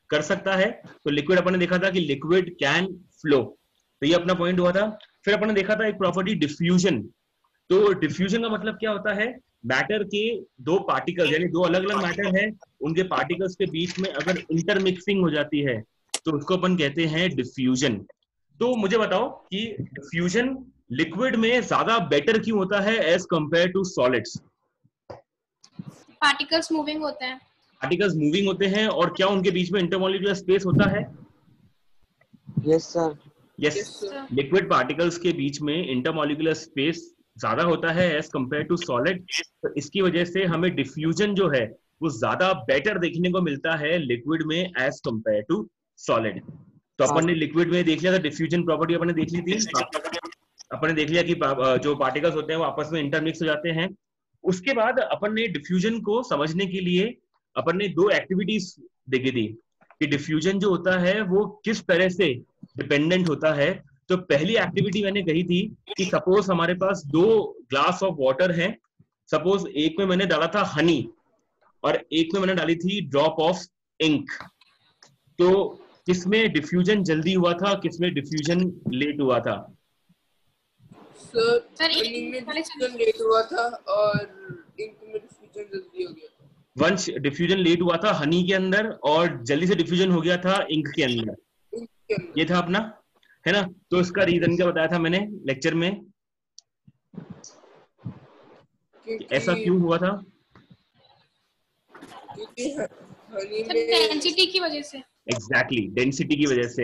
कर सकता है। तो लिक्विड अपन ने देखा था कि लिक्विड कैन फ्लो, तो ये अपना पॉइंट हुआ था। फिर अपन ने देखा था एक प्रॉपर्टी डिफ्यूजन। तो डिफ्यूजन का मतलब क्या होता है, मैटर के दो पार्टिकल्स यानी दो अलग अलग मैटर है, उनके पार्टिकल्स के बीच में अगर इंटरमिक्सिंग हो जाती है तो उसको अपन कहते हैं डिफ्यूजन। तो मुझे बताओ कि डिफ्यूजन लिक्विड में ज्यादा बेटर क्यों होता है as compare to solids? Particles moving होते हैं। पार्टिकल्स मूविंग होते हैं, और क्या उनके बीच में इंटरमॉलिक्यूलर स्पेस होता है? Yes sir. Yes, liquid particles के बीच में इंटरमॉलिक्यूलर स्पेस ज्यादा होता है एज कंपेयर टू सॉलिड। तो इसकी वजह से हमें डिफ्यूजन जो है वो ज्यादा बेटर देखने को मिलता है लिक्विड में एज कंपेयर टू सॉलिड। तो अपन ने लिक्विड में देख लिया था डिफ्यूजन प्रॉपर्टी, अपन ने देख ली थी। अपन ने देख लिया कि जो पार्टिकल्स होते हैं वो आपस में इंटरमिक्स हो जाते हैं। उसके बाद अपन ने डिफ्यूजन को समझने के लिए अपन ने दो एक्टिविटीज देखी थी कि डिफ्यूजन जो होता है वो किस तरह से डिपेंडेंट होता है। तो पहली एक्टिविटी मैंने कही थी कि सपोज हमारे पास दो ग्लास ऑफ वाटर हैं, सपोज एक में मैंने डाला था हनी और एक में मैंने डाली थी ड्रॉप ऑफ इंक। तो किसमें डिफ्यूजन जल्दी हुआ था, किसमें डिफ्यूजन लेट हुआ था? सर हनी में डिफ्यूजन लेट हुआ था और इंक में डिफ्यूजन जल्दी हो गया था। वंश डिफ्यूजन लेट हुआ था हनी के अंदर और जल्दी से डिफ्यूजन हो गया था इंक के अंदर। ये था अपना, है ना? तो इसका रीजन क्या बताया था मैंने लेक्चर में, ऐसा क्यों हुआ था? क्योंकि हनी में डेंसिटी की वजह से। एग्जैक्टली, डेंसिटी की वजह से।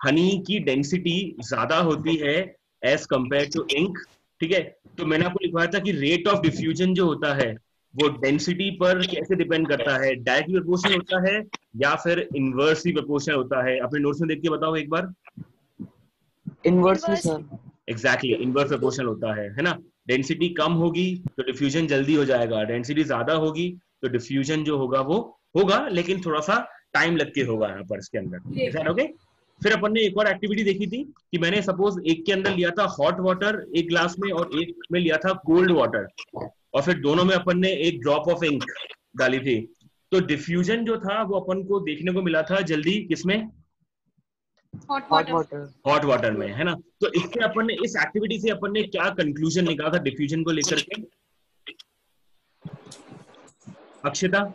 हनी की डेंसिटी ज्यादा होती है एज कंपेयर टू इंक, ठीक है? तो मैंने आपको लिखवाया था कि रेट ऑफ डिफ्यूजन जो होता है वो डेंसिटी पर कैसे डिपेंड करता है, डायरेक्टली प्रोपोर्शनल होता है या फिर इनवर्सली प्रोपोर्शनल होता है? अपने नोट्स में देख के बताओ एक बार। Inversely sir. Exactly, inverse proportional होता है ना? डेंसिटी कम होगी तो डिफ्यूजन जल्दी हो जाएगा, डेंसिटी ज्यादा होगी तो डिफ्यूजन जो होगा वो होगा लेकिन थोड़ा सा टाइम लग के होगा यहाँ पर इसके अंदर। ओके, फिर अपन ने एक और एक्टिविटी देखी थी कि मैंने सपोज एक के अंदर लिया था हॉट वाटर एक ग्लास में और एक में लिया था कोल्ड वाटर, और फिर दोनों में अपन ने एक ड्रॉप ऑफ इंक डाली थी। तो डिफ्यूजन जो था वो अपन को देखने को मिला था जल्दी किसमें? Hot water. हॉट वाटर में, है ना? तो इससे अपन ने, इस एक्टिविटी से अपन ने क्या कंक्लूजन निकाला था डिफ्यूजन को लेकर के? अक्षिता,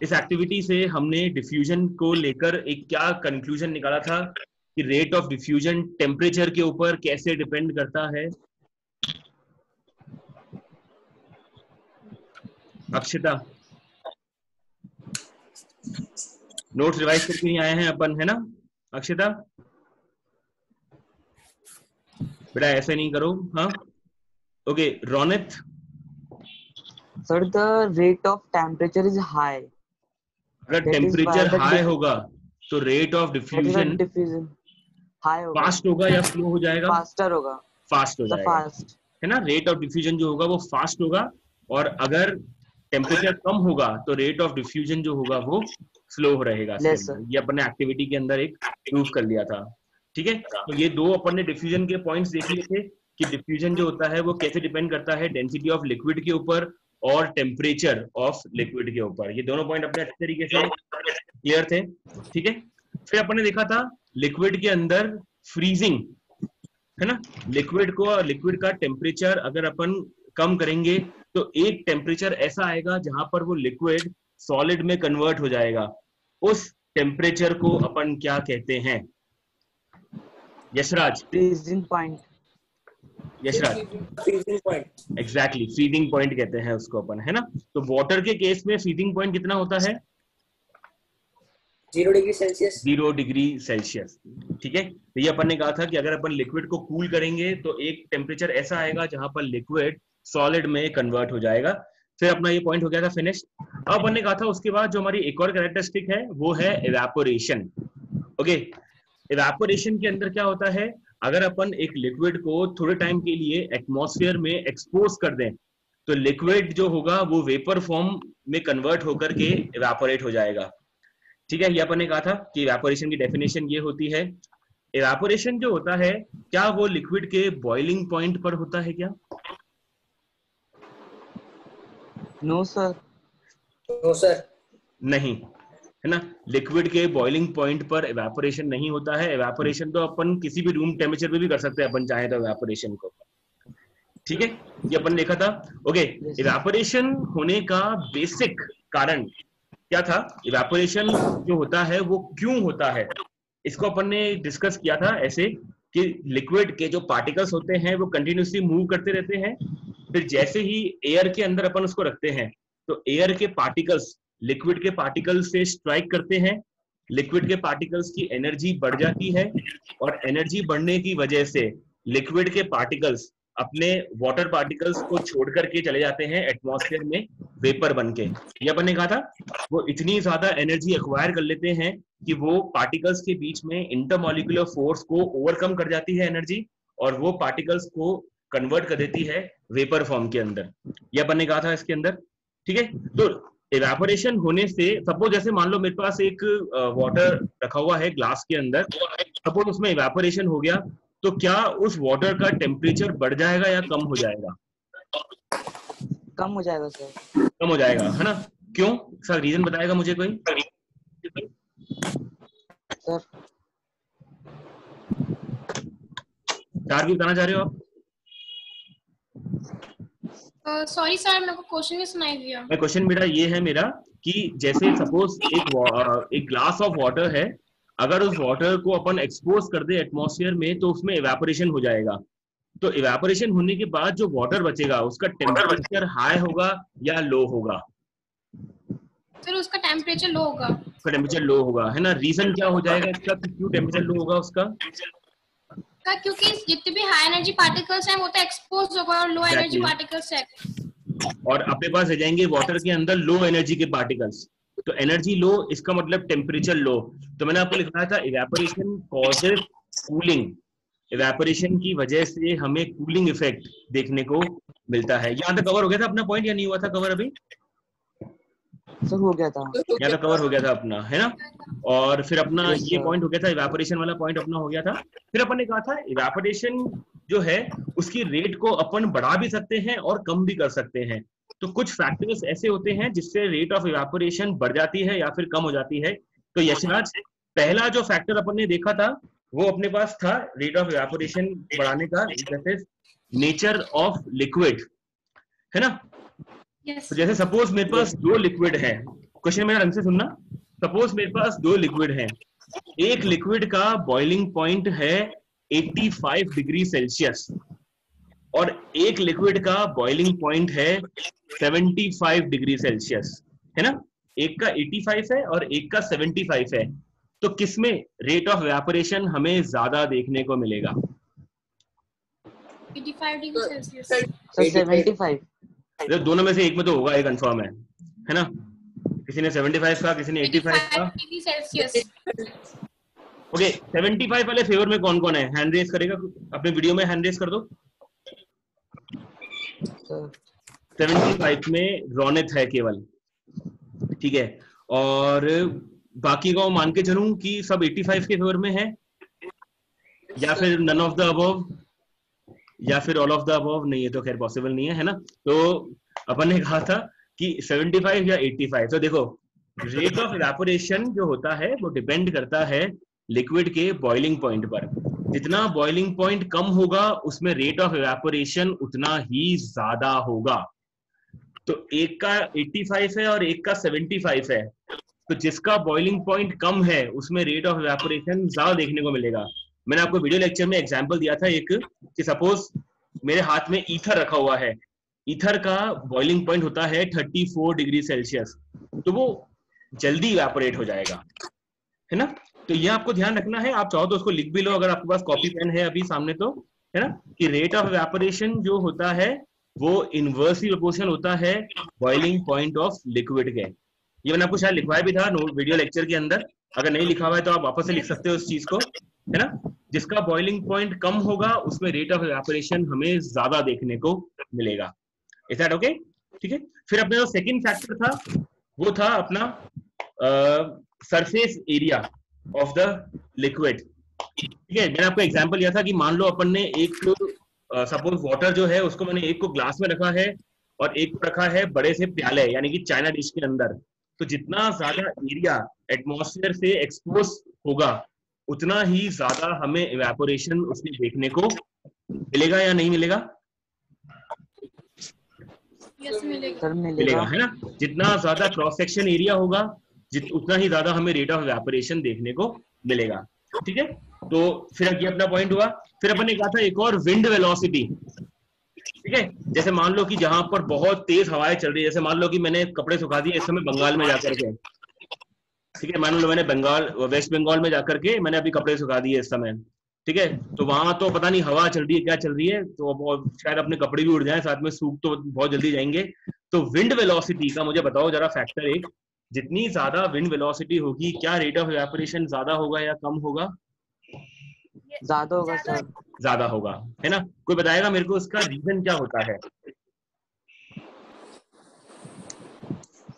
इस एक्टिविटी से हमने डिफ्यूजन को लेकर एक क्या कंक्लूजन निकाला था कि रेट ऑफ डिफ्यूजन टेम्परेचर के ऊपर कैसे डिपेंड करता है? अक्षिता, नोट्स रिवाइज करके नहीं आए हैं अपन, है ना? अक्षिता बेटा ऐसे नहीं करो, हाँ? Okay, Ronit. Sir the rate of temperature is high. अगर टेम्परेचर हाई होगा तो रेट ऑफ डिफ्यूजन हाई होगा, फास्ट होगा या स्लो हो जाएगा? फास्टर होगा। फास्ट हो जाएगा, है ना? रेट ऑफ डिफ्यूजन जो होगा वो फास्ट होगा, और अगर टेम्परेचर कम होगा तो रेट ऑफ डिफ्यूजन जो होगा वो स्लो रहेगा। ये अपन ने एक्टिविटी के अंदर एक प्रूव कर लिया था, ठीक है? तो ये दो अपन ने डिफ्यूजन के पॉइंट्स देख लिए थे कि डिफ्यूजन जो होता है वो कैसे डिपेंड करता है डेंसिटी ऑफ लिक्विड के ऊपर और टेम्परेचर ऑफ लिक्विड के ऊपर। ये दोनों पॉइंट अपने अच्छे तरीके से क्लियर थे, ठीक है? फिर अपन ने देखा था लिक्विड के अंदर फ्रीजिंग, है ना? लिक्विड का टेम्परेचर अगर अपन कम करेंगे तो एक टेम्परेचर ऐसा आएगा जहां पर वो लिक्विड सॉलिड में कन्वर्ट हो जाएगा। उस टेम्परेचर को अपन क्या कहते हैं? Yashraj. Freezing point. Yashraj, freezing point. Exactly, freezing point कहते हैं उसको अपन, है ना? तो वाटर के केस में फ्रीजिंग पॉइंट कितना होता है? 0 डिग्री सेल्सियस। 0 डिग्री सेल्सियस, ठीक है? तो ये अपन ने कहा था कि अगर अपन लिक्विड को कूल करेंगे तो एक टेम्परेचर ऐसा आएगा जहां पर लिक्विड सॉलिड में कन्वर्ट हो जाएगा। फिर अपना ये पॉइंट हो गया था फिनिश। अब अपन ने कहा था उसके बाद जो हमारी एक और कैरेक्टरिस्टिक है वो है इवेपोरेशन। ओके, इवेपोरेशन के अंदर क्या होता है, अगर अपन एक लिक्विड को थोड़े टाइम के लिए एटमॉस्फेयर में एक्सपोज कर दें तो लिक्विड जो होगा वो वेपर फॉर्म में कन्वर्ट होकर के इवेपोरेट हो जाएगा, ठीक है? ये अपन ने कहा था कि इवेपोरेशन की डेफिनेशन ये होती है। इवेपोरेशन जो होता है क्या वो लिक्विड के बॉइलिंग पॉइंट पर होता है क्या? No sir. No sir. नहीं, है ना। लिक्विड के बॉइलिंग पॉइंट पर इवेपोरेशन नहीं होता है। इवेपोरेशन तो अपन किसी भी रूम टेम्परेचर पे भी कर सकते हैं अपन चाहे तो इवेपोरेशन को, ठीक है, ये अपन देखा था। ओके, इवेपोरेशन होने का बेसिक कारण क्या था, इवेपोरेशन जो होता है वो क्यों होता है, इसको अपन ने डिस्कस किया था ऐसे कि लिक्विड के जो पार्टिकल्स होते हैं वो कंटिन्यूसली मूव करते रहते हैं, फिर जैसे ही एयर के अंदर अपन उसको रखते हैं तो एयर के पार्टिकल्स लिक्विड के पार्टिकल्स से स्ट्राइक करते हैं, लिक्विड के पार्टिकल्स की एनर्जी बढ़ जाती है और एनर्जी बढ़ने की वजह से लिक्विड के पार्टिकल्स अपने वाटर पार्टिकल्स को छोड़ करके चले जाते हैं एटमॉस्फेयर में वेपर बन के। ये अपन ने कहा था, वो इतनी ज्यादा एनर्जी एक्वायर कर लेते हैं कि वो पार्टिकल्स के बीच में इंटरमॉलिक्यूलर फोर्स को ओवरकम कर जाती है एनर्जी, और वो पार्टिकल्स को कन्वर्ट कर देती है वेपर फॉर्म के अंदर। ये अपन ने कहा था इसके अंदर, ठीक है। तो इवेपोरेशन होने से, सपोज जैसे मान लो मेरे पास एक वाटर रखा हुआ है ग्लास के अंदर, सपोज उसमें इवेपोरेशन हो गया, तो क्या उस वाटर का टेम्परेचर बढ़ जाएगा या कम हो जाएगा? कम हो जाएगा सर। कम हो जाएगा, है ना। क्यों? सर रीजन बताएगा मुझे कोई? सर चार भी बताना चाह रहे हो आप? सॉरी सर, मेरे को क्वेश्चन नहीं सुनाई दिया। मैं क्वेश्चन बेटा ये है मेरा कि जैसे सपोज एक ग्लास ऑफ वाटर है, अगर उस वाटर को अपन एक्सपोज कर दे एटमॉस्फेयर में तो उसमें इवेपोरेशन हो जाएगा। तो इवेपोरेशन होने के बाद जो वाटर बचेगा उसका टेम्परेचर हाई होगा या लो होगा? सर उसका टेम्परेचर लो होगा। उसका टेम्परेचर लो होगा, है ना। रीजन क्या हो जाएगा इसका, क्यों टेम्परेचर लो होगा उसका? क्योंकि जितने भी हाई एनर्जी पार्टिकल्स हैं वो तो एक्सपोज होगा और लो एनर्जी पार्टिकल्स है, और अपने पास रह जाएंगे वाटर के अंदर लो एनर्जी के पार्टिकल्स। तो एनर्जी लो, इसका मतलब टेम्परेचर लो। तो मैंने आपको लिखा था इवेपोरेशन कॉजेस कूलिंग, इवेपोरेशन की वजह से हमें कूलिंग इफेक्ट देखने को मिलता है। यहाँ तक कवर हो गया था अपना पॉइंट या नहीं हुआ था कवर अभी? सर हो गया था, यहाँ तक कवर हो गया था अपना, है ना। और फिर अपना ये पॉइंट हो गया था, इवेपोरेशन वाला पॉइंट अपना हो गया था। फिर अपन ने कहा था इवेपोरेशन जो है उसकी रेट को अपन बढ़ा भी सकते हैं और कम भी कर सकते हैं। तो कुछ फैक्टर्स ऐसे होते हैं जिससे रेट ऑफ इवेपोरेशन बढ़ जाती है या फिर कम हो जाती है। तो यशराज, पहला जो फैक्टर अपन ने देखा था वो अपने पास था रेट ऑफ इवेपोरेशन बढ़ाने का, नेचर ऑफ लिक्विड, है ना। yes. तो जैसे सपोज मेरे पास दो लिक्विड है, क्वेश्चन मेरा ढंग से सुनना। सपोज मेरे पास दो लिक्विड है, एक लिक्विड का बॉइलिंग पॉइंट है 85 डिग्री सेल्सियस और एक लिक्विड का बॉइलिंग पॉइंट है 75 डिग्री सेल्सियस, है ना। एक का 85 है और एक का 75 है। तो किसमें रेट ऑफ इवेपोरेशन हमें ज्यादा देखने को मिलेगा? 85 डिग्री सेल्सियस। सर 75। दोनों में से एक में तो होगा, एक कंफर्म है ना। किसी ने 75 का, किसी ने 85 का। Degree Celsius. ओके, 75 वाले फेवर में कौन कौन है? हैंड रेज करेगा अपने वीडियो में, हैंड रेज कर दो। 75 में रोनित है केवल, ठीक है। और बाकी को मान के चलूं कि सब 85 के फेवर में है, या फिर नन ऑफ द अबव, या फिर ऑल ऑफ द अबव। नहीं, ये तो खैर पॉसिबल नहीं है ना। तो अपन ने कहा था कि 75 या 85। तो देखो, रेट ऑफ इवेपोरेशन जो होता है वो डिपेंड करता है लिक्विड के बॉइलिंग पॉइंट पर। जितना बॉइलिंग पॉइंट कम होगा उसमें रेट ऑफ इवेपोरेशन उतना ही ज्यादा होगा। तो एक का 85 है और एक का 75 है, तो जिसका बॉइलिंग पॉइंट कम है उसमें रेट ऑफ इवेपोरेशन ज्यादा देखने को मिलेगा। मैंने आपको वीडियो लेक्चर में एग्जांपल दिया था एक, कि सपोज मेरे हाथ में ईथर रखा हुआ है, ईथर का बॉइलिंग पॉइंट होता है 34 डिग्री सेल्सियस, तो वो जल्दी इवेपोरेट हो जाएगा, है ना। तो ये आपको ध्यान रखना है। आप चाहो तो उसको लिख भी लो अगर आपके पास कॉपी पेन है अभी सामने, तो है ना, कि रेट ऑफ इवेपोरेशन जो होता है वो इनवर्सली प्रोपोर्शनल होता है बॉइलिंग पॉइंट ऑफ लिक्विड के। ये मैंने आपको शायद लिखवाया भी था वीडियो लेक्चर के अंदर, अगर नहीं लिखा हुआ है तो आप वापस से लिख सकते हो इस चीज को, है ना। जिसका बॉइलिंग पॉइंट कम होगा उसमें रेट ऑफ इवेपोरेशन हमें ज्यादा देखने को मिलेगा। Is that okay? ठीक है। फिर अपना जो सेकंड फैक्टर था वो था अपना surface area of the liquid. ठीक है, मैंने आपको एग्जांपल दिया था कि मान लो अपन ने एक सपोज वाटर जो है उसको मैंने एक को ग्लास में रखा है और एक को रखा है बड़े से प्याले यानी कि चाइना डिश के अंदर। तो जितना ज्यादा एरिया एटमॉस्फेयर से एक्सपोज होगा उतना ही ज्यादा हमें इवेपोरेशन उसमें देखने को मिलेगा या नहीं मिलेगा? यस मिलेगा। सर मिलेगा, मिलेगा। है ना? जितना ज्यादा क्रॉस सेक्शन एरिया होगा उतना ही ज्यादा हमें रेट ऑफ इवेपोरेशन देखने को मिलेगा। ठीक है, तो फिर ये अपना पॉइंट हुआ। फिर अपन ने कहा था एक और, विंड वेलोसिटी। ठीक है, जैसे मान लो कि जहां पर बहुत तेज हवाएं चल रही है, जैसे मान लो कि मैंने कपड़े सुखा दिए इस समय बंगाल में जाकर के, ठीक है, मान लो मैंने वेस्ट बंगाल में जाकर के मैंने अभी कपड़े सुखा दिए इस समय, ठीक है, तो वहां तो पता नहीं हवा चल रही है क्या चल रही है, तो शायद अपने कपड़े भी उड़ जाए, साथ में सूख तो बहुत जल्दी जाएंगे। तो विंड वेलोसिटी का मुझे बताओ जरा फैक्टर एक, जितनी ज्यादा विंड वेलोसिटी होगी क्या रेट ऑफ इवेपोरेशन ज्यादा होगा या कम होगा? ज्यादा होगा सर। ज्यादा होगा, है ना? कोई बताएगा मेरे को इसका रीजन क्या होता है?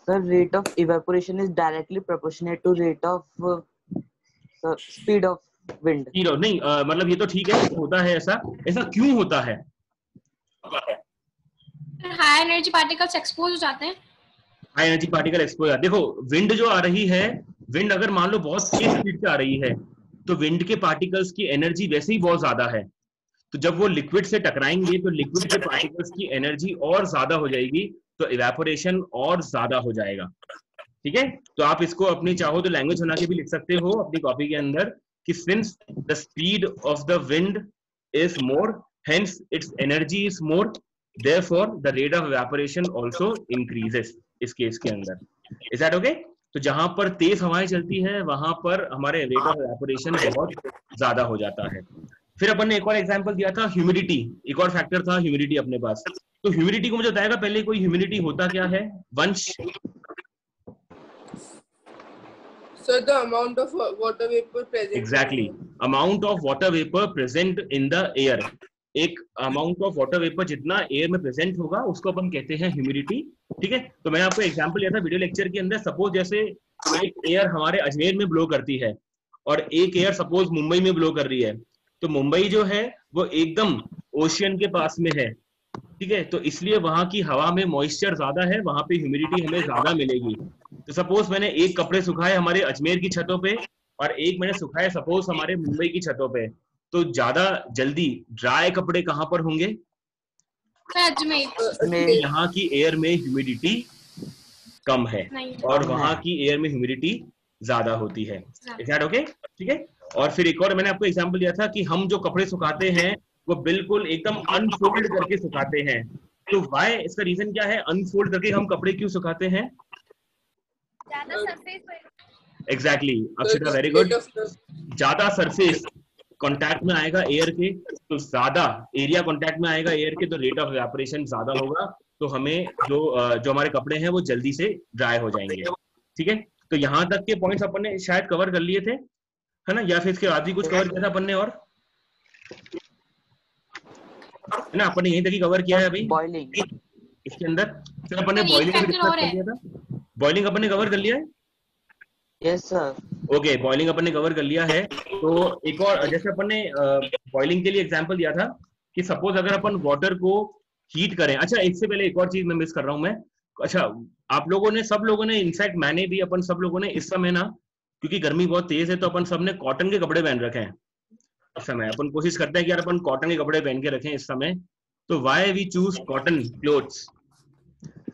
Sir rate of evaporation is directly proportionate to rate of speed of wind. Zero नहीं, मतलब ये तो ठीक है होता है, ऐसा ऐसा क्यों होता है? हाई एनर्जी पार्टिकल्स एक्सपोज हो जाते हैं। हाई एनर्जी पार्टिकल एक्सपोज, देखो विंड जो आ रही है, विंड अगर मान लो बहुत तेज स्पीड से आ रही है तो विंड के पार्टिकल्स की एनर्जी वैसे ही बहुत ज्यादा है, तो जब वो लिक्विड से टकराएंगे तो लिक्विड के पार्टिकल्स की एनर्जी और ज्यादा हो जाएगी, तो इवेपोरेशन और ज्यादा हो जाएगा। ठीक है, तो आप इसको अपनी चाहो तो लैंग्वेज बना के भी लिख सकते हो अपनी कॉपी के अंदर कि since the speed of the wind is more hence it's energy is more therefore the rate of evaporation also increases इस केस के अंदर। Is that okay? तो जहां पर तेज हवाएं चलती है वहां पर हमारे रेट ऑफ इवेपोरेशन बहुत ज्यादा हो जाता है। फिर अपन ने एक और एग्जांपल दिया था ह्यूमिडिटी, एक और फैक्टर था ह्यूमिडिटी अपने पास। तो ह्यूमिडिटी को मुझे बताएगा पहले कोई, ह्यूमिडिटी होता क्या है वंश? So the amount of water vapor present. Exactly, amount of water vapor present in the air। एक अमाउंट ऑफ वाटर वेपर जितना एयर में प्रेजेंट होगा उसको अपन कहते हैं ह्यूमिडिटी। ठीक है, तो मैंने आपको एग्जांपल दिया था वीडियो लेक्चर के अंदर, सपोज जैसे एक एयर हमारे अजमेर में ब्लो करती है और एक एयर सपोज मुंबई में ब्लो कर रही है, तो मुंबई जो है वो एकदम ओशियन के पास में है। ठीक है, तो इसलिए वहां की हवा में मॉइस्चर ज्यादा है, वहां पे ह्यूमिडिटी हमें ज्यादा मिलेगी। तो सपोज मैंने एक कपड़े सुखाए हमारे अजमेर की छतों पे और एक मैंने सुखाए सपोज हमारे मुंबई की छतों पे, तो ज्यादा जल्दी ड्राई कपड़े कहां पर होंगे? यहाँ की एयर में ह्यूमिडिटी कम है और वहां की एयर में ह्यूमिडिटी ज्यादा होती है। ओके, ठीक है। और फिर एक और मैंने आपको एग्जांपल दिया था कि हम जो कपड़े सुखाते हैं वो बिल्कुल एकदम अनफोल्ड करके सुखाते हैं। तो वाई, इसका रीजन क्या है? अनफोल्ड करके हम कपड़े क्यों सुखाते हैं? Exactly, Akshita very good. ज्यादा सरफेस कांटेक्ट में आएगा एयर के, तो ज्यादा एरिया कांटेक्ट में आएगा एयर के, तो रेट ऑफ इवेपोरेशन ज्यादा होगा, तो हमें जो हमारे कपड़े हैं वो जल्दी से ड्राई हो जाएंगे। ठीक है, तो यहाँ तक के पॉइंट्स अपन ने शायद कवर कर लिए थे, है ना? या फिर इसके बाद भी कुछ कवर किया था अपन ने? और है ना, अपन ने यहीं तक ही कवर किया है अभी बॉइलिंग इसके अंदर। फिर अपन ने बॉइलिंग भी डिस्कस कर लिया था, बॉइलिंग अपन ने कवर कर लिया है। Yes sir. ओके, बॉइलिंग अपन ने कवर कर लिया है। तो एक और, जैसे अपन ने बॉइलिंग के लिए एग्जांपल दिया था कि सपोज अगर अपन वाटर को हीट करें। अच्छा, एक से पहले एक और चीज मैं मिस कर रहा हूं मैं। अच्छा, आप लोगों ने, सब लोगों ने, इनफैक्ट मैंने भी, अपन सब लोगों ने इस समय ना, क्योंकि गर्मी बहुत तेज है तो अपन सब ने कॉटन के कपड़े पहन रखे हैं इस समय। अपन कोशिश करते हैं कि यार अपन कॉटन के कपड़े पहन के रखें इस समय। तो why we choose cotton clothes?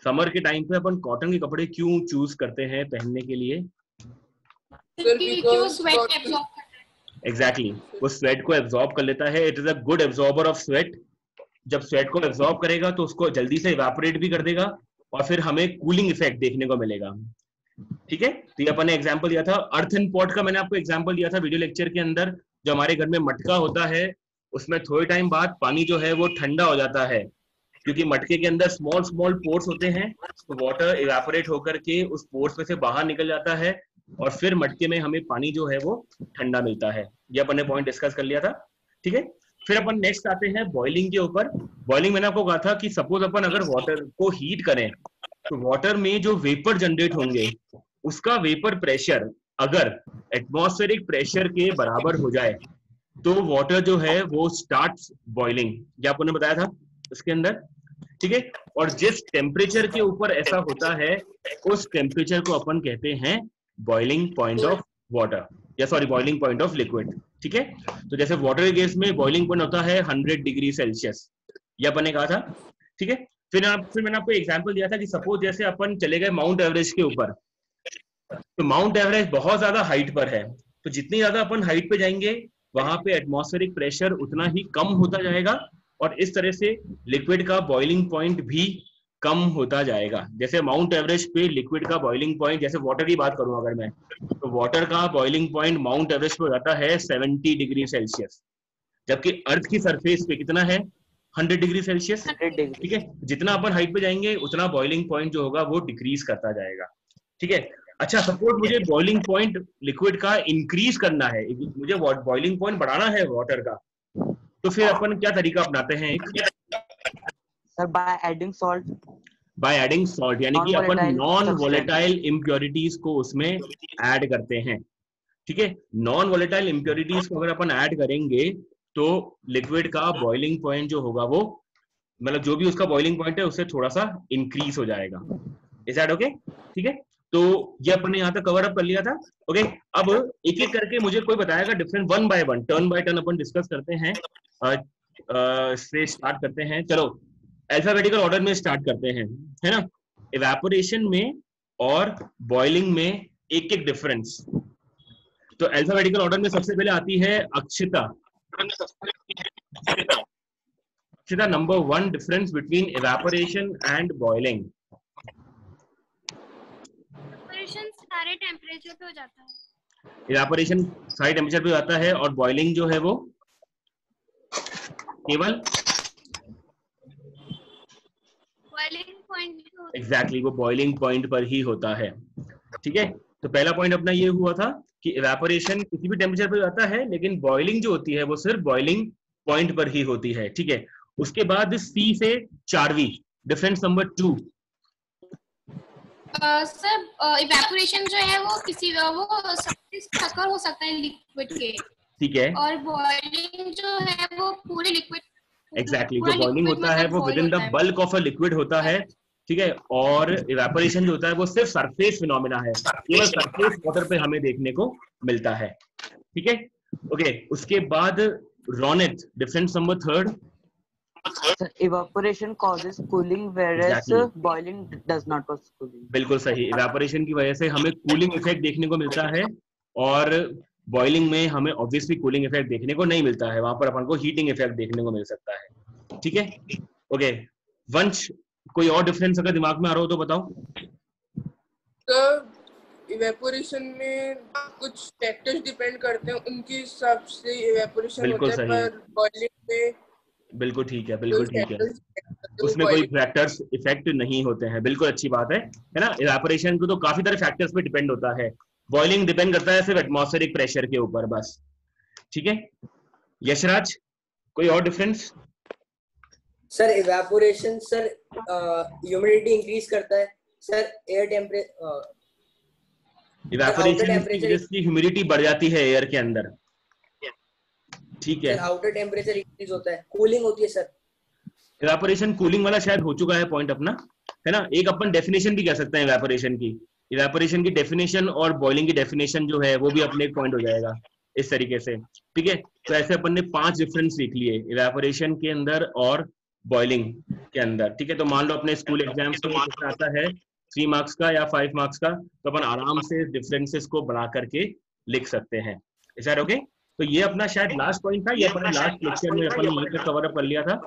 Summer के टाइम पे अपन कॉटन के कपड़े क्यों चूज करते हैं पहनने के लिए? एग्जैक्टली, वो स्वेट को एब्जॉर्ब कर लेता है। It is a good absorber of sweat. जब स्वेट को एब्जॉर्ब करेगा तो उसको जल्दी से इवेपोरेट भी कर देगा और फिर हमें कूलिंग इफेक्ट देखने को मिलेगा। ठीक है, तो ये अपन ने एग्जांपल दिया था। अर्थन पॉट का मैंने आपको एग्जांपल दिया था वीडियो लेक्चर के अंदर। जो हमारे घर में मटका होता है उसमें थोड़े टाइम बाद पानी जो है वो ठंडा हो जाता है, क्योंकि मटके के अंदर स्मॉल स्मॉल पोर्स होते हैं, तो वाटर इवेपोरेट होकर के उस पोर्स में से बाहर निकल जाता है और फिर मटके में हमें पानी जो है वो ठंडा मिलता है। ये अपन ने पॉइंट डिस्कस कर लिया था। ठीक है, फिर अपन नेक्स्ट आते हैं बॉइलिंग के ऊपर। बॉइलिंग मैंने आपको कहा था कि सपोज अपन अगर वाटर को हीट करें तो वाटर में जो वेपर जनरेट होंगे उसका वेपर प्रेशर अगर एटमॉस्फेरिक प्रेशर के बराबर हो जाए तो वाटर जो है वो स्टार्ट्स बॉइलिंग। ये आपने बताया था इसके अंदर। ठीक ठीक है। और जिस टेम्परेचर के ऊपर ऐसा होता है उस टेम्परेचर को अपन कहते हैं बॉइलिंग पॉइंट ऑफ वाटर, या sorry boiling point of liquid, ठीक है। तो जैसे वाटर गैस में बॉइलिंग पॉइंट होता है 100 डिग्री सेल्सियस, ये अपन ने कहा था, ठीक है। फिर मैंने आपको एग्जांपल दिया था कि सपोज जैसे अपन चले गए माउंट एवरेस्ट के ऊपर, तो माउंट एवरेस्ट बहुत ज्यादा हाइट पर है, तो जितनी ज्यादा अपन हाइट पे जाएंगे वहां पे एटमॉस्फेरिक प्रेशर उतना ही कम होता जाएगा, और इस तरह से लिक्विड का बॉइलिंग पॉइंट भी कम होता जाएगा। जैसे माउंट एवरेस्ट पे लिक्विड का बॉइलिंग पॉइंट, जैसे वाटर की बात करूं अगर मैं, तो वाटर का बॉइलिंग पॉइंट माउंट एवरेस्ट पे हो जाता है 70 डिग्री सेल्सियस, जबकि अर्थ की सरफेस पे कितना है 100 डिग्री सेल्सियस, 100 डिग्री। ठीक है। जितना अपन हाइट पे जाएंगे उतना बॉइलिंग पॉइंट जो होगा वो डिक्रीज करता जाएगा, ठीक है। अच्छा सपोज मुझे बॉइलिंग पॉइंट लिक्विड का इंक्रीज करना है, मुझे बॉइलिंग पॉइंट बढ़ाना है वाटर का, तो फिर अपन क्या तरीका अपनाते हैं? Sir by adding salt, by adding salt, यानी कि अपन नॉन वोलेटाइल इम्प्योरिटीज को उसमें ऐड करते हैं, ठीक है। नॉन वोलेटाइल इम्प्योरिटीज को अगर अपन ऐड करेंगे तो लिक्विड का बॉइलिंग पॉइंट जो होगा वो, मतलब जो भी उसका बॉइलिंग पॉइंट है उससे थोड़ा सा इंक्रीज हो जाएगा। Is that okay? ठीक है, तो ये अपन ने यहाँ तक कवर अप कर लिया था। ओके, अब एक एक करके मुझे कोई बताएगा different, one by one, turn by turn upon discuss करते हैं, से स्टार्ट करते हैं। चलो अल्फाबेटिकल ऑर्डर में स्टार्ट करते हैं, है ना। इवेपोरेशन में और बॉइलिंग में एक एक डिफरेंस। तो अल्फाबेटिकल ऑर्डर में सबसे पहले आती है Akshita. Akshita, number one difference between evaporation and boiling. Evaporation सारे टेम्परेचर पे हो जाता है, इवेपोरेशन सारे टेम्परेचर पे जाता है, और बॉइलिंग जो है वो केवल बॉइलिंग पॉइंट एग्जैक्टली वो बॉइलिंग पॉइंट पर ही होता है, ठीक है। तो पहला पॉइंट अपना ये हुआ था कि इवेपोरेशन किसी भी टेम्परेचर पर जाता है, लेकिन बॉइलिंग जो होती है वो सिर्फ बॉइलिंग पॉइंट पर ही होती है, ठीक है। उसके बाद सी से चारवी, डिफरेंस नंबर 2। सर इवेपोरेशन जो है वो किसी वो टक्कर हो सकता है लिक्विड के, ठीक है, और बॉइलिंग जो है वो पूरे लिक्विड, एग्जैक्टली जो बॉइलिंग होता है वो with in the bulk of a liquid होता है, ठीक है। और इवेपोरेशन जो होता है वो सिर्फ सरफेस फिनोमेना है, केवल सरफेस वाटर पे हमें देखने को मिलता है, ठीक है। ओके, उसके बाद Ronit, difference number 3। evaporation causes cooling whereas Exactly. boiling does not cause cooling. बिल्कुल सही, इवेपोरेशन की वजह से हमें कूलिंग इफेक्ट देखने को मिलता है, और बॉइलिंग में हमें ऑब्वियसली कूलिंग इफेक्ट देखने को नहीं मिलता है, वहां पर अपन को हीटिंग इफेक्ट देखने को मिल सकता है, ठीक है। ओके वंश, कोई और डिफरेंस अगर दिमाग में आ रहा हो तो बताओ। तो इवेपोरेशन में कुछ फैक्टर्स डिपेंड करते हैं, उनके हिसाब से इवेपोरेशन होता है, पर बॉइलिंग में बिल्कुल ठीक है, बिल्कुल ठीक है, उसमें कोई फैक्टर्स इफेक्ट नहीं होते हैं, बिल्कुल अच्छी बात है ना। इवेपोरेशन को तो काफी सारे फैक्टर्स पे डिपेंड होता है, बॉइलिंग डिपेंड करता है सिर्फ एटमॉस्फेरिक प्रेशर के ऊपर बस, ठीक है। यशराज, कोई और difference? Sir evaporation sir humidity increase करता है सर, एयर टेम्परेचर, इवेपोरेशन की वजह से ह्यूमिडिटी बढ़ जाती है एयर के अंदर, ठीक है। आउटर टेम्परेचर इंक्रीज होता है, कूलिंग होती है सर। इवेपोरेशन कूलिंग वाला शायद हो चुका है पॉइंट अपना, है ना। एक अपन डेफिनेशन भी कह सकते हैं इवेपोरेशन की, इवेपोरेशन की डेफिनेशन और बॉइलिंग की डेफिनेशन जो है वो भी अपने एक पॉइंट हो जाएगा इस तरीके से, ठीक है। तो ऐसे अपन ने 5 डिफरेंस लिख लिए इवेपोरेशन के अंदर और बॉइलिंग के अंदर, ठीक है। तो मान लो अपने स्कूल एग्जाम्स में आता है 3 मार्क्स का या 5 मार्क्स का, तो अपन आराम से डिफरेंसेस को बना करके लिख सकते हैं। Is that okay? तो ये अपना शायद लास्ट पॉइंट था, ये अपने लास्ट लेक्चर में अपन यहीं पे कवर अप कर लिया था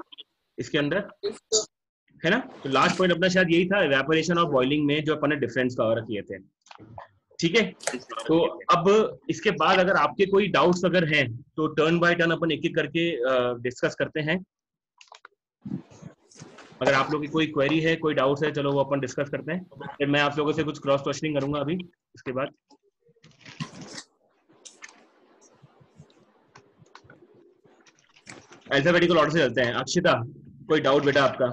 इसके अंदर, है ना। तो लास्ट पॉइंट अपना शायद यही था, इवेपोरेशन और बॉइलिंग में जो अपन ने डिफरेंस कवर किए थे, ठीक है। तो अब इसके बाद अगर आपके कोई डाउट्स अगर हैं तो टर्न बाय टर्न अपन एक एक करके डिस्कस करते हैं। अगर आप लोगों की कोई क्वेरी है, कोई डाउट्स है, चलो वो अपन डिस्कस करते हैं, फिर मैं आप लोगों से कुछ क्रॉस क्वेश्चनिंग करूंगा अभी इसके बाद। अल्फाबेटिकल ऑर्डर से चलते हैं। अक्षिता, कोई डाउट बेटा आपका?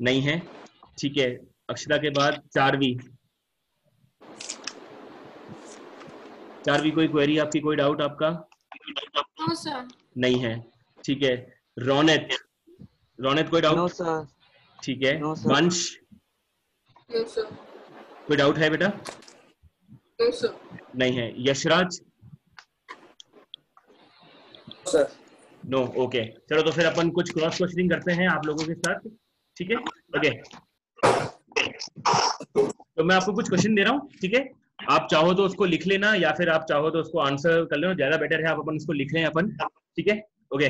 नहीं है, ठीक है। अक्षिता के बाद चारवी, कोई क्वेरी आपकी, कोई डाउट आपका? No sir. नहीं है, ठीक है। रोनित कोई डाउट? No sir. ठीक है। No, sir. Vansh no sir. कोई डाउट है बेटा? No sir. नहीं है। यशराज? सर। नो। ओके, चलो तो फिर अपन कुछ क्रॉस क्वेश्चनिंग करते हैं आप लोगों के साथ, ठीक है? ओके, तो मैं आपको कुछ क्वेश्चन दे रहा हूँ, ठीक है? आप चाहो तो उसको लिख लेना या फिर आप चाहो तो उसको आंसर कर लेना, ज्यादा बेटर है आप अपन उसको लिख लें अपन, ठीक है? ओके,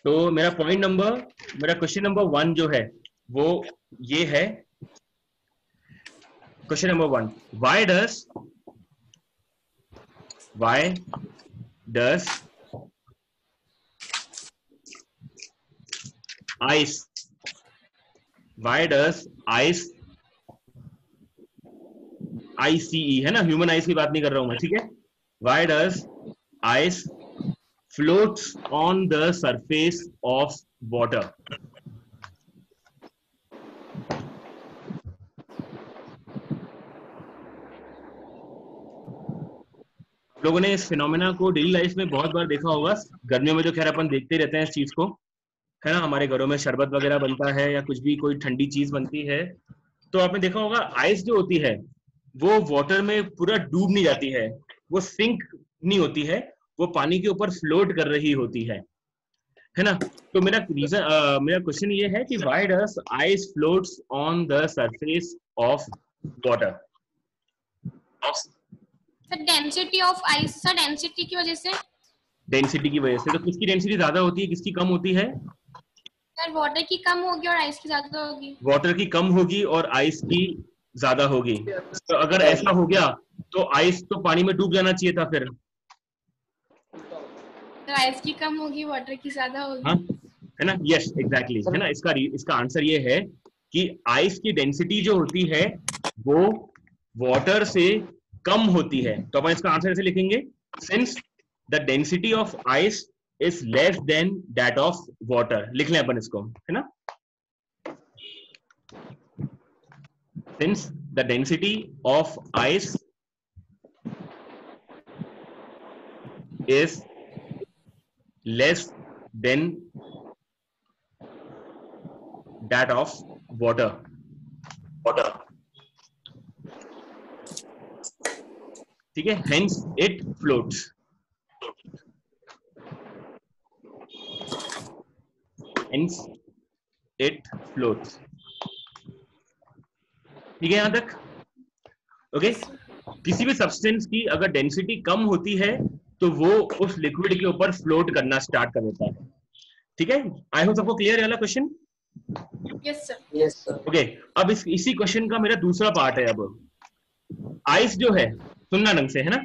तो मेरा क्वेश्चन नंबर 1 जो है वो ये है। Question number 1, why does ice ICE है ना, ह्यूमन आइस की बात नहीं कर रहा हूं मैं, ठीक है? Why does ice floats on the surface of water? लोगों ने इस फिनोमेना को डेली लाइफ में बहुत बार देखा होगा। गर्मियों में जो खैर अपन देखते रहते हैं इस चीज को, है ना, हमारे घरों में शरबत वगैरह बनता है या कुछ भी कोई ठंडी चीज बनती है, तो आपने देखा होगा आइस जो होती है वो वाटर में पूरा डूब नहीं जाती है, वो सिंक नहीं होती है, वो पानी के ऊपर फ्लोट कर रही होती है ना? तो मेरा क्वेश्चन ये है कि why does ice floats on the surface of water? Sir density of ice, sir density की वजह से। डेंसिटी की वजह से। तो किसकी डेंसिटी ज्यादा होती है, किसकी कम होती है? सर वाटर की कम होगी और आइस की ज्यादा होगी। वाटर की कम होगी और आइस की ज्यादा होगी। तो अगर ऐसा हो गया तो आइस तो पानी में डूब जाना चाहिए था फिर। तो आइस की कम होगी, वाटर की ज्यादा होगी। हाँ, है ना? यस, एग्जैक्टली, है ना? इसका आंसर ये है कि आइस की डेंसिटी जो होती है वो वाटर से कम होती है। तो अपन इसका आंसर ऐसे लिखेंगे, since the density of ice is less than that of water. लिख लें अपन इसको, है ना? Since the density of ice is less than that of water. ठीक है? Hence it floats. Hence it floats. ठीक है यहां तक? ओके, किसी भी सब्सटेंस की अगर डेंसिटी कम होती है तो वो उस लिक्विड के ऊपर फ्लोट करना स्टार्ट कर देता है, ठीक है? आई होप सबको क्लियर है वाला question? Yes sir. Yes sir. Okay, अब इसी क्वेश्चन का मेरा दूसरा पार्ट है। अब आइस जो है, सुनना ढंग से, है ना?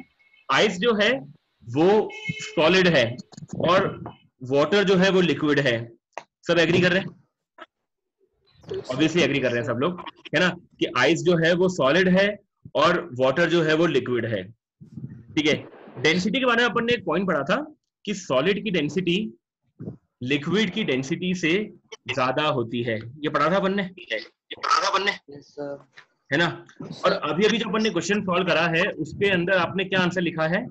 आइस जो है वो सॉलिड है और वाटर जो है वो लिक्विड है। सब एग्री कर रहे हैं? ऑब्वियसली एग्री कर रहे हैं सब लोग, है ना, कि आइस जो है वो सॉलिड है और वाटर जो है वो लिक्विड है, ठीक है? डेंसिटी के बारे में अपन ने एक पॉइंट पढ़ा था कि सॉलिड की डेंसिटी लिक्विड की डेंसिटी से ज्यादा होती है। ये पढ़ा था अपन ने? Yes, sir. है ना? और अभी जो अपन ने क्वेश्चन सॉल्व करा है उसके अंदर आपने क्या आंसर लिखा है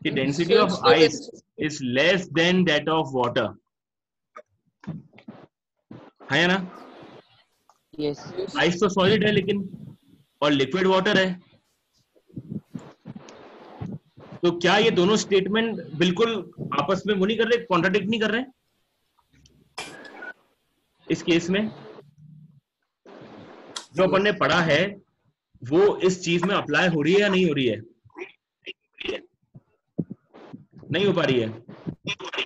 कि density of ice is less than that of water, है ना? Yes. आइस तो सॉलिड है लेकिन, और लिक्विड वाटर है। तो क्या ये दोनों स्टेटमेंट बिल्कुल आपस में वो नहीं कर रहे, कॉन्ट्राडिक्ट नहीं कर रहे इस केस में? जो अपन ने पढ़ा है वो इस चीज में अप्लाई हो रही है या नहीं हो रही है? नहीं हो पा रही है।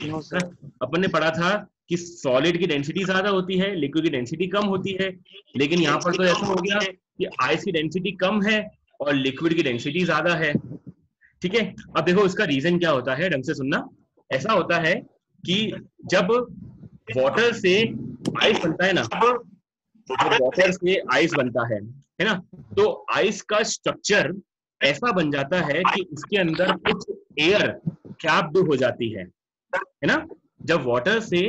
No, sir. अपन ने पढ़ा था कि सॉलिड की डेंसिटी ज्यादा होती है, लिक्विड की डेंसिटी कम होती है, लेकिन यहाँ पर तो ऐसा हो गया कि आइस की डेंसिटी कम है और लिक्विड की डेंसिटी ज्यादा है, ठीक है? अब देखो इसका रीजन क्या होता है, ढंग से सुनना। ऐसा होता है कि जब वाटर से आइस बनता है ना, जब वाटर से आइस बनता है ना, तो आइस का स्ट्रक्चर ऐसा बन जाता है कि उसके अंदर कुछ एयर ट्रैप्ड हो जाती है ना? जब वाटर से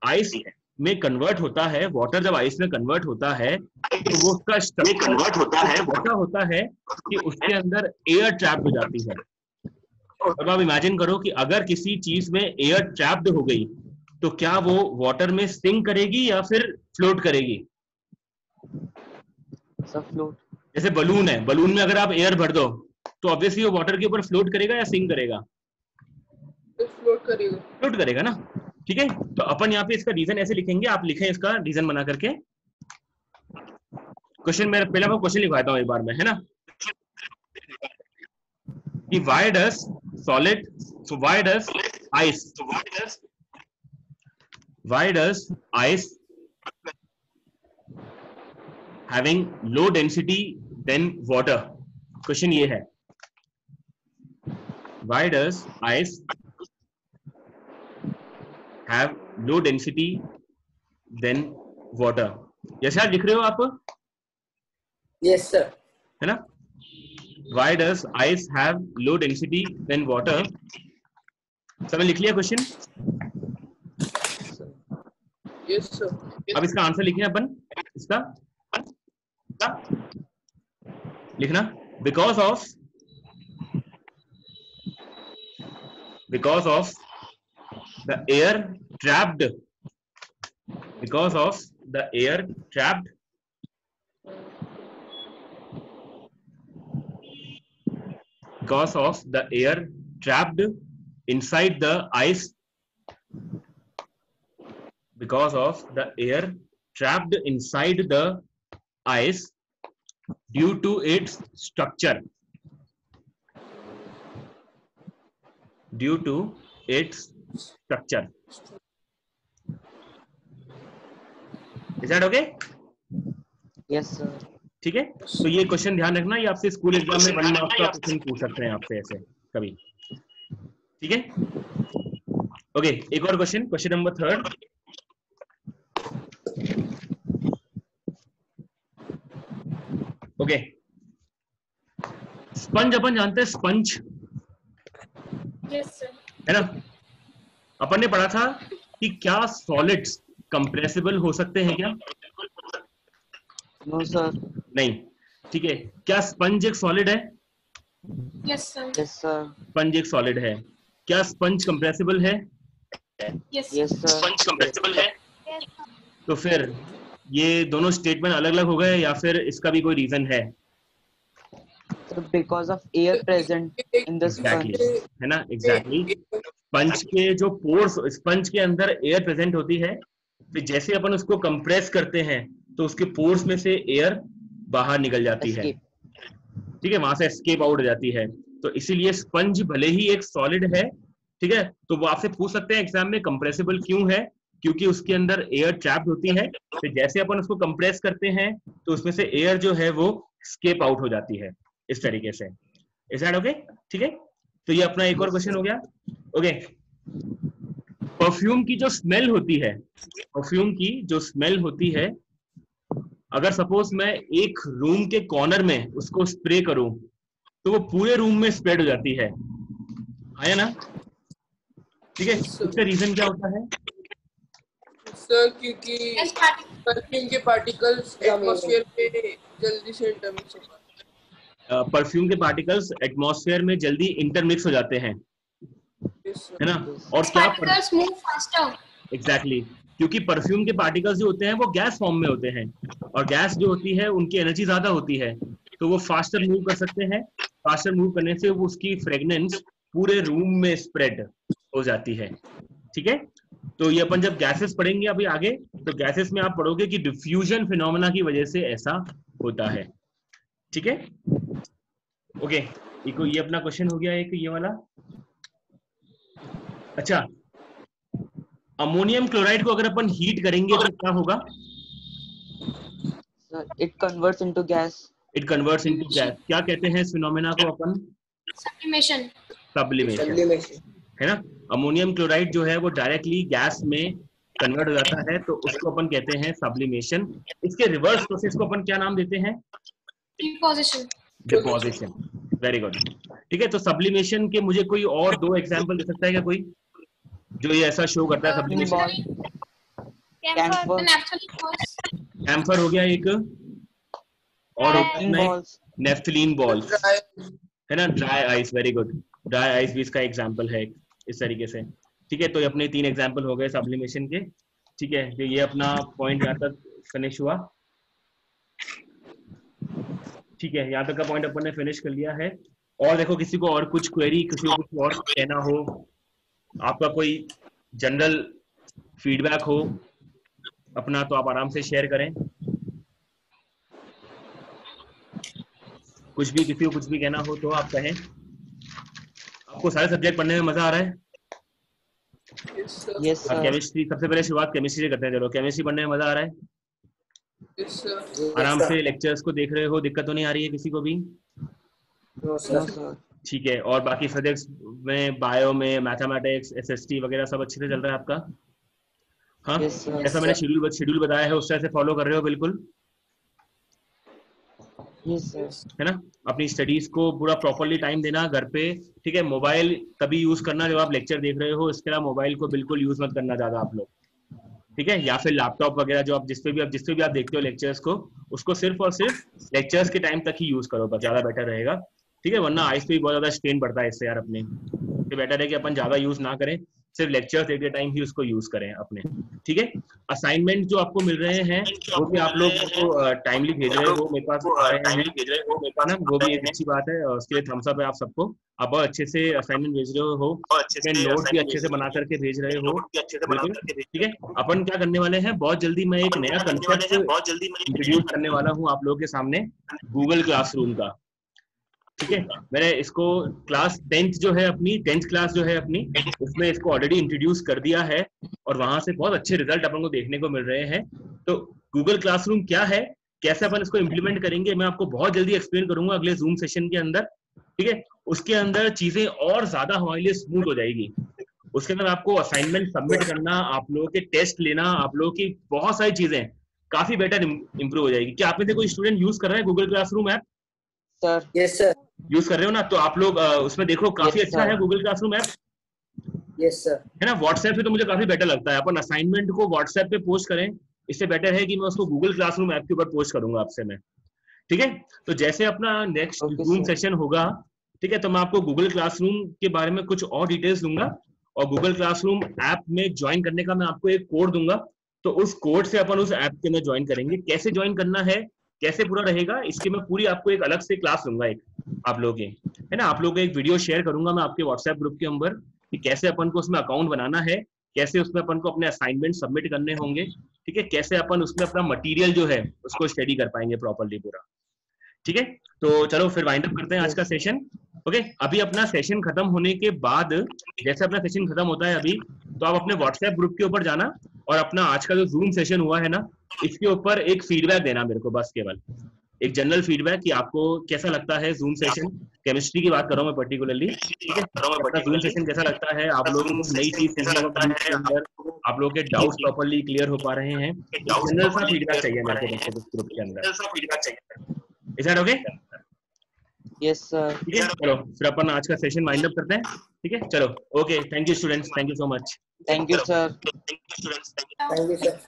आइस में कन्वर्ट होता है, वाटर जब आइस में कन्वर्ट होता है तो वो उसका स्ट्रक्चर ऐसा होता है कि उसके अंदर एयर ट्रैप हो जाती है, अब आप इमेजिन करो कि अगर किसी चीज में एयर ट्रैप्ड हो गई तो क्या वो वाटर में सिंक करेगी या फिर फ्लोट करेगी? सब फ्लोट। जैसे बलून है, बलून में अगर आप एयर भर दो तो ऑब्वियसली वो वाटर के ऊपर फ्लोट करेगा या सिंक करेगा? फ्लोट करेगा। फ्लोट करेगा ना, ठीक है। तो अपन यहाँ पे इसका रीजन ऐसे लिखेंगे, आप लिखें इसका रीजन बना करके। क्वेश्चन मेरा पहला मैं क्वेश्चन लिखवाता हूँ एक बार में, है ना, कि why does solid, so why does ice, why does ice having low density than water? Question ये है, why does ice have low density than water? जैसे आप लिख रहे हो आप, यस सर। है ना, why does ice have low density than water? सबने लिख लिया क्वेश्चन? Yes sir. अब इसका आंसर लिखें अपन, इसका लिखना, because of the air trapped, because of the air trapped because of the air trapped inside the ice, because of the air trapped inside the ice due to its structure, due to its structure. Is that okay? Yes sir. ठीक है, तो ये question ध्यान रखना, ये आपसे school exam में 1 marks का क्वेश्चन पूछ सकते हैं आपसे ऐसे कभी, ठीक है। ओके, एक और question, question number 3। Okay, sponge अपन जानते हैं, स्पंज, यस सर, है ना। अपन ने पढ़ा था कि क्या सॉलिड्स कंप्रेसिबल हो सकते हैं क्या? No sir. नहीं, ठीक है। क्या स्पंज एक सॉलिड है? Yes sir, yes sir. Sponge एक सॉलिड है। क्या स्पंज कंप्रेसिबल है? Yes yes sir. Sponge compressible है। तो फिर ये दोनों स्टेटमेंट अलग अलग हो गए या फिर इसका भी कोई रीजन है? Because of air present in the exactly, sponge, है ना, एग्जैक्टली। स्पंज के जो पोर्स, स्पंज के अंदर एयर प्रेजेंट होती है, फिर जैसे अपन उसको कंप्रेस करते हैं तो उसके पोर्स में से एयर बाहर निकल जाती है, ठीक है, वहां से एस्केप आउट हो जाती है। तो इसीलिए स्पंज भले ही एक सॉलिड है, ठीक है, तो वो आपसे पूछ सकते हैं एग्जाम में कंप्रेसिबल क्यों है, क्योंकि उसके अंदर एयर ट्रैप्ड होती है। फिर जैसे अपन उसको कंप्रेस करते हैं तो उसमें से एयर जो है वो एस्केप आउट हो जाती है, इस तरीके से। Is that okay? ठीक है, तो ये अपना एक और क्वेश्चन हो गया। ओके, परफ्यूम की जो स्मेल होती है, परफ्यूम की जो स्मेल होती है, अगर सपोज मैं एक रूम के कॉर्नर में उसको स्प्रे करूं तो वो पूरे रूम में स्प्रेड हो जाती है ना, ठीक है। उसका रीजन क्या होता है सर? क्योंकि परफ्यूम के पार्टिकल्स एटमॉस्फेयर में जल्दी से इंटरमिक्स होते हैं। परफ्यूम के पार्टिकल्स एटमॉस्फेयर में जल्दी इंटरमिक्स हो जाते हैं, है ना। और क्या पार्टिकल्स मूव फास्टर, एग्जैक्टली, क्योंकि परफ्यूम के पार्टिकल्स जो होते हैं वो गैस फॉर्म में होते हैं, और गैस जो होती है उनकी एनर्जी ज्यादा होती है, तो वो फास्टर मूव कर सकते हैं। फास्टर मूव करने से वो उसकी फ्रेग्रेंस पूरे रूम में स्प्रेड हो जाती है, ठीक है। तो ये अपन जब गैसेस पढ़ेंगे अभी आगे, तो गैसेस में आप पढ़ोगे कि डिफ्यूजन फिनोमेना की वजह से ऐसा होता है, ठीक है। ओके, ये अपना क्वेश्चन हो गया एक, ये वाला। अच्छा, अमोनियम क्लोराइड को अगर अपन हीट करेंगे तो क्या होगा? It converts into gas. It converts into gas. क्या कहते हैं इस फिनोमेना को अपन? सब्लिमेशन। सब्लिमेशन, है ना। अमोनियम क्लोराइड जो है वो डायरेक्टली गैस में कन्वर्ट हो जाता है, तो उसको अपन कहते हैं सब्लिमेशन। इसके रिवर्स प्रोसेस को अपन क्या नाम देते हैं? डिपोजिशन। डिपोजिशन, वेरी गुड, ठीक है। तो सब्लिमेशन के मुझे कोई और 2 एग्जांपल दे सकता है क्या कोई, जो ये ऐसा शो करता है सब्लिमेशन? कैम्फर हो गया एक, और नेफ्थलीन बॉल्स, है ना, dry ice, very good. Dry ice भी इसका एग्जाम्पल है इस तरीके से। ठीक है, तो ये अपने 3 एग्जाम्पल हो गए सब्लिमेशन के। ठीक है, तो ये अपना पॉइंट यहाँ तक फिनिश हुआ। ठीक है, यहाँ तक का पॉइंट अपन ने फिनिश कर लिया है। और देखो किसी को और कुछ क्वेरी, किसी को कुछ और कहना हो, आपका कोई जनरल फीडबैक हो अपना, तो आप आराम से शेयर करें। कुछ भी, किसी को कुछ भी कहना हो तो आप कहें। आपको सारे सब्जेक्ट पढ़ने में मजा आ रहा है? Yes sir. केमिस्ट्री, सबसे पहले शुरुआत केमिस्ट्री से करते हैं। चलो, केमिस्ट्री पढ़ने में मजा आ रहा है? Yes, sir. आराम से लेक्चर्स को देख रहे हो, दिक्कत तो नहीं आ रही है किसी को भी? No, no sir. सर। ठीक है, और बाकी सब्जेक्ट्स में, बायो में, मैथमेटिक्स, एसएसटी वगैरह सब अच्छे से चल रहा है आपका? हाँ, यस सर। जैसा मैंने शेड्यूल बताया है उस तरह से फॉलो कर रहे हो बिल्कुल, यस सर। है ना? अपनी स्टडीज को पूरा प्रॉपरली टाइम देना घर पे। ठीक है, मोबाइल तभी यूज करना जब आप लेक्चर देख रहे हो, इसके अलावा मोबाइल को बिल्कुल यूज मत करना ज्यादा आप लोग। ठीक है, या फिर लैपटॉप वगैरह जो आप जिस पे भी आप देखते हो लेक्चर्स को, उसको सिर्फ और सिर्फ लेक्चर्स के टाइम तक ही यूज करो, बस ज्यादा बेटर रहेगा। ठीक है, वरना आइस पे भी बहुत ज्यादा स्ट्रेन पड़ता है इससे यार अपने। तो बेटर है कि अपन ज्यादा यूज ना करें, सिर्फ लेक्चर्स एट ए टाइम ही उसको यूज करें अपने। ठीक है, असाइनमेंट जो आपको मिल रहे हैं वो भी आप लोग को टाइमली भेज रहे हो, मेरे पास आ रहे हैं ना, वो भी एक अच्छी बात है, और उसके लिए थम्स अप है आप सबको। आप बहुत अच्छे से असाइनमेंट भेज रहे हो, नोट भी अच्छे से बना करके भेज रहे हो। बिल्कुल ठीक है। अपन क्या करने वाले हैं, बहुत जल्दी मैं एक नया कंसेप्ट इंट्रोड्यूस करने वाला हूँ आप लोगों के सामने, गूगल क्लासरूम का। ठीक है, मैंने इसको क्लास 10th जो है अपनी 10th क्लास जो है अपनी, उसमें इसको ऑलरेडी इंट्रोड्यूस कर दिया है, और वहां से बहुत अच्छे रिजल्ट अपन को देखने को मिल रहे हैं। तो गूगल क्लासरूम क्या है, कैसे अपन इसको इम्प्लीमेंट करेंगे, मैं आपको बहुत जल्दी एक्सप्लेन करूंगा अगले जूम सेशन के अंदर। ठीक है, उसके अंदर चीजें और ज्यादा हमारे लिए स्मूथ हो जाएगी। उसके अंदर आपको असाइनमेंट सबमिट करना, आप लोगों के टेस्ट लेना, आप लोगों की बहुत सारी चीजें काफी बेटर इंप्रूव हो जाएगी। क्या आप में से कोई स्टूडेंट यूज कर रहा है Google classroom app? Sir. Yes, sir. Use कर रहे हो ना? तो आप लोग उसमें देखो, काफी Yes, अच्छा sir. है Google classroom app, Yes, sir. है ना? व्हाट्सएप पे तो मुझे काफी बेटर लगता है, अपन असाइनमेंट को व्हाट्सएप पे पोस्ट करें, इससे बेटर है कि मैं उसको गूगल क्लासरूम ऐप के ऊपर पोस्ट करूंगा आपसे मैं। ठीक है, तो जैसे अपना next Okay, zoom sir. Session होगा, ठीक है, तो मैं आपको गूगल क्लासरूम के बारे में कुछ और डिटेल्स दूंगा, और गूगल क्लासरूम ऐप में ज्वाइन करने का मैं आपको एक कोड दूंगा। तो उस कोड से अपन उस ऐप के अंदर ज्वाइन करेंगे। कैसे ज्वाइन करना है, कैसे पूरा रहेगा, इसकी मैं पूरी आपको एक अलग से क्लास दूंगा एक आप लोगों के, है ना? आप लोगों को एक वीडियो शेयर करूंगा मैं आपके व्हाट्सएप ग्रुप के अंदर, कि कैसे अपन को उसमें अकाउंट बनाना है, कैसे उसमें अपन को अपने असाइनमेंट सबमिट करने होंगे। ठीक है, कैसे अपन उसमें अपना मटेरियल जो है उसको स्टडी कर पाएंगे प्रॉपर्ली पूरा। ठीक है, तो चलो फिर वाइंड अप करते हैं आज का सेशन। ओके, अभी अपना सेशन खत्म होने के बाद, जैसे अपना सेशन खत्म होता है अभी, तो आप अपने व्हाट्सएप ग्रुप के ऊपर जाना, और अपना आज का जो जूम सेशन हुआ है ना, इसके ऊपर एक फीडबैक देना मेरे को, बस केवल एक जनरल फीडबैक कि आपको कैसा लगता है जूम सेशन। केमिस्ट्री की बात कर रहा हूँ मैं पर्टिकुलरली। ठीक है, अपना जूम सेशन कैसा लगता है, आप लोगों को नई चीज सीखने को मिली इसके अंदर, आप लोगों के डाउट्स प्रॉपर्ली क्लियर हो पा रहे हैं। जनरल सा फीडबैक चाहिए मेरे को बस ग्रुप के अंदर। Is that okay? Yes sir. ठीक है, चलो फिर अपन आज का सेशन वाइंड अप करते हैं। ठीक है, चलो, okay, thank you students, thank you so much. Thank you sir. Thank you, sir.